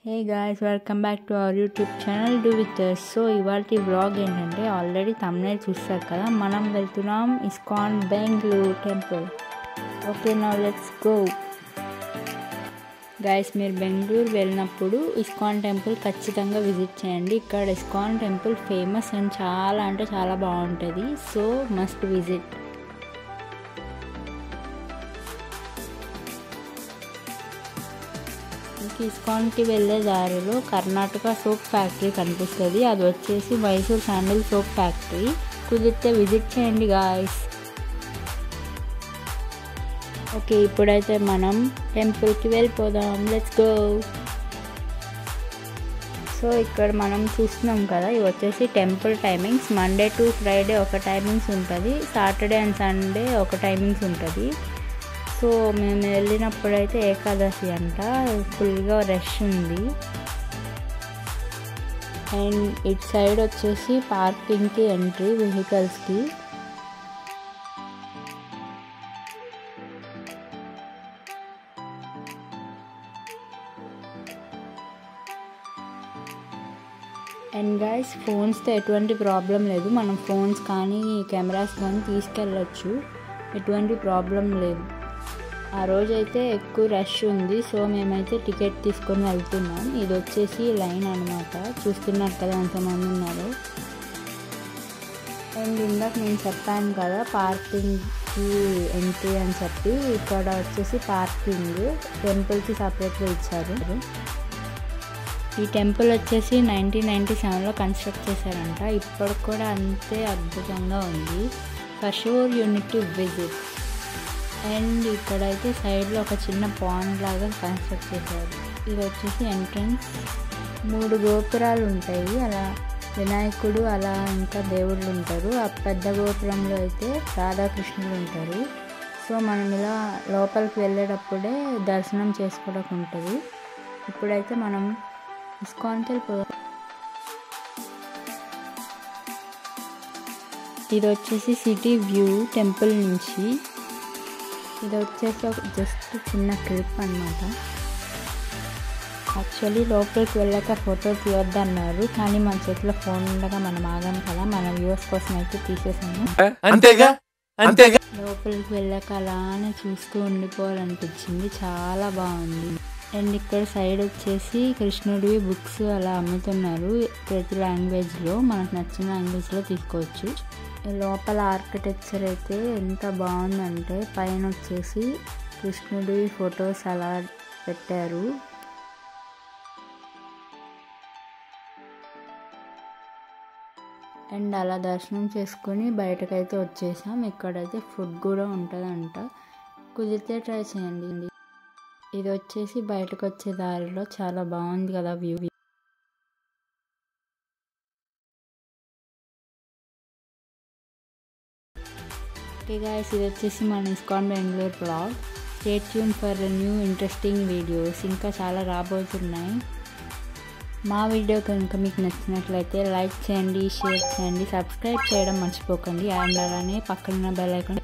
Hey guys, welcome back to our YouTube channel Do With Us. So ఇవాల్టి vlog ఏంటంటే already thumbnail చూస్తారు కదా, మనం వెళ్తున్నాం ISKCON Bengaluru temple. Okay, now let's go. Guys, మీరు బెంగళూరు వెళ్ళినప్పుడు ఇస్కాన్ టెంపుల్ ఖచ్చితంగా విజిట్ చేయండి. ఇక్కడ ఇస్కాన్ టెంపుల్ ఫేమస్ అండ్ చాలా అంటే చాలా బాగుంటుంది. So must visit. ఇస్కాన్కి వెళ్ళే దారిలో కర్ణాటక సోప్ ఫ్యాక్టరీ కనిపిస్తుంది. అది వచ్చేసి మైసూర్ శాండిల్ సోప్ ఫ్యాక్టరీ. కుదిరితే విజిట్ చేయండి గాయస్. ఓకే, ఇప్పుడైతే మనం టెంపుల్కి వెళ్ళిపోదాం. Let's go. సో ఇక్కడ మనం చూస్తున్నాం కదా, ఇవి వచ్చేసి temple timings. Monday to Friday ఒక టైమింగ్స్ ఉంటుంది, సాటర్డే అండ్ సండే ఒక టైమింగ్స్ ఉంటుంది. సో మేము వెళ్ళినప్పుడైతే ఏకాదశి అంట, ఫుల్గా రష్ ఉంది. అండ్ ఇటు సైడ్ వచ్చేసి పార్కింగ్కి ఎంట్రీ వెహికల్స్కి. అండ్ గైస్, ఫోన్స్తో ఎటువంటి ప్రాబ్లం లేదు. మనం ఫోన్స్ కానీ కెమెరాస్ కానీ తీసుకెళ్ళచ్చు, ఎటువంటి ప్రాబ్లం లేదు. ఆ రోజైతే ఎక్కువ రష్ ఉంది. సో మేమైతే టికెట్ తీసుకొని వెళ్తున్నాం. ఇది వచ్చేసి లైన్ అనమాట, చూస్తున్నారు కదా ఎంతమంది ఉన్నారు. అండ్ ఇందాక నేను చెప్పాను కదా పార్కింగ్కి ఎంట్రీ అని చెప్పి, ఇక్కడ వచ్చేసి పార్కింగ్ టెంపుల్కి సపరేట్గా ఇచ్చారు. ఈ టెంపుల్ వచ్చేసి 1997లో కన్స్ట్రక్ట్ చేశారంట. ఇప్పటికి కూడా అంతే అద్భుతంగా ఉంది. For sure you need to visit. And ఇక్కడైతే సైడ్లో ఒక చిన్న పాండ్ లాగా కన్స్ట్రక్ట్ చేశారు. ఇది వచ్చేసి ఎంట్రన్స్. 3 గోపురాలు ఉంటాయి, అలా వినాయకుడు అలా ఇంకా దేవుళ్ళు ఉంటారు. ఆ పెద్ద గోపురంలో అయితే రాధాకృష్ణులు ఉంటారు. సో మనం ఇలా లోపలికి వెళ్ళేటప్పుడే దర్శనం చేసుకోవడానికి ఉంటుంది. ఇప్పుడైతే మనం ఇస్కాన్కి వెళ్ళిపోదాం. ఇది వచ్చేసి సిటీ వ్యూ టెంపుల్ నుంచి. ఇది వచ్చేసి ఒక జస్ట్ చిన్న క్లిప్ అన్నమాట. యాక్చువల్లీ లోపలికి వెళ్ళాక ఫోటో తీయొద్దన్నారు, కానీ మన చేతిలో ఫోన్ ఉండగా మనం ఆగాం కదా, మన వ్యూవర్స్ కోసం అయితే తీసేసాము. లోపలికి వెళ్ళాక అలానే చూస్తూ ఉండిపోవాలనిపించింది, చాలా బాగుంది. అండ్ ఇక్కడ సైడ్ వచ్చేసి కృష్ణుడివి బుక్స్ అలా అమ్ముతున్నారు. ప్రతి లాంగ్వేజ్లో మనకు నచ్చిన లాంగ్వేజ్లో తీసుకోవచ్చు. లోపల ఆర్కిటెక్చర్ అయితే ఎంత బాగుందంటే, పైన వచ్చేసి కృష్ణుడి ఫొటోస్ అలా పెట్టారు. అండ్ అలా దర్శనం చేసుకుని బయటకైతే వచ్చేసాం. ఇక్కడైతే ఫుడ్ కూడా ఉంటుందంట, కుదిరితే ట్రై చేయండి. ఇది వచ్చేసి బయటకు వచ్చే దారిలో చాలా బాగుంది కదా వ్యూ. ఓకే గైస్, ఇది వచ్చేసి మన ISKCON Bengaluru blog. Stay tune for new interesting videos, ఇంకా చాలా రాబోతున్నాయి. మా వీడియో కనుక మీకు నచ్చినట్లయితే లైక్ చేయండి, షేర్ చేయండి, సబ్స్క్రైబ్ చేయడం మర్చిపోకండి. అండ్ అలానే పక్కన బెల్ ఐకాన్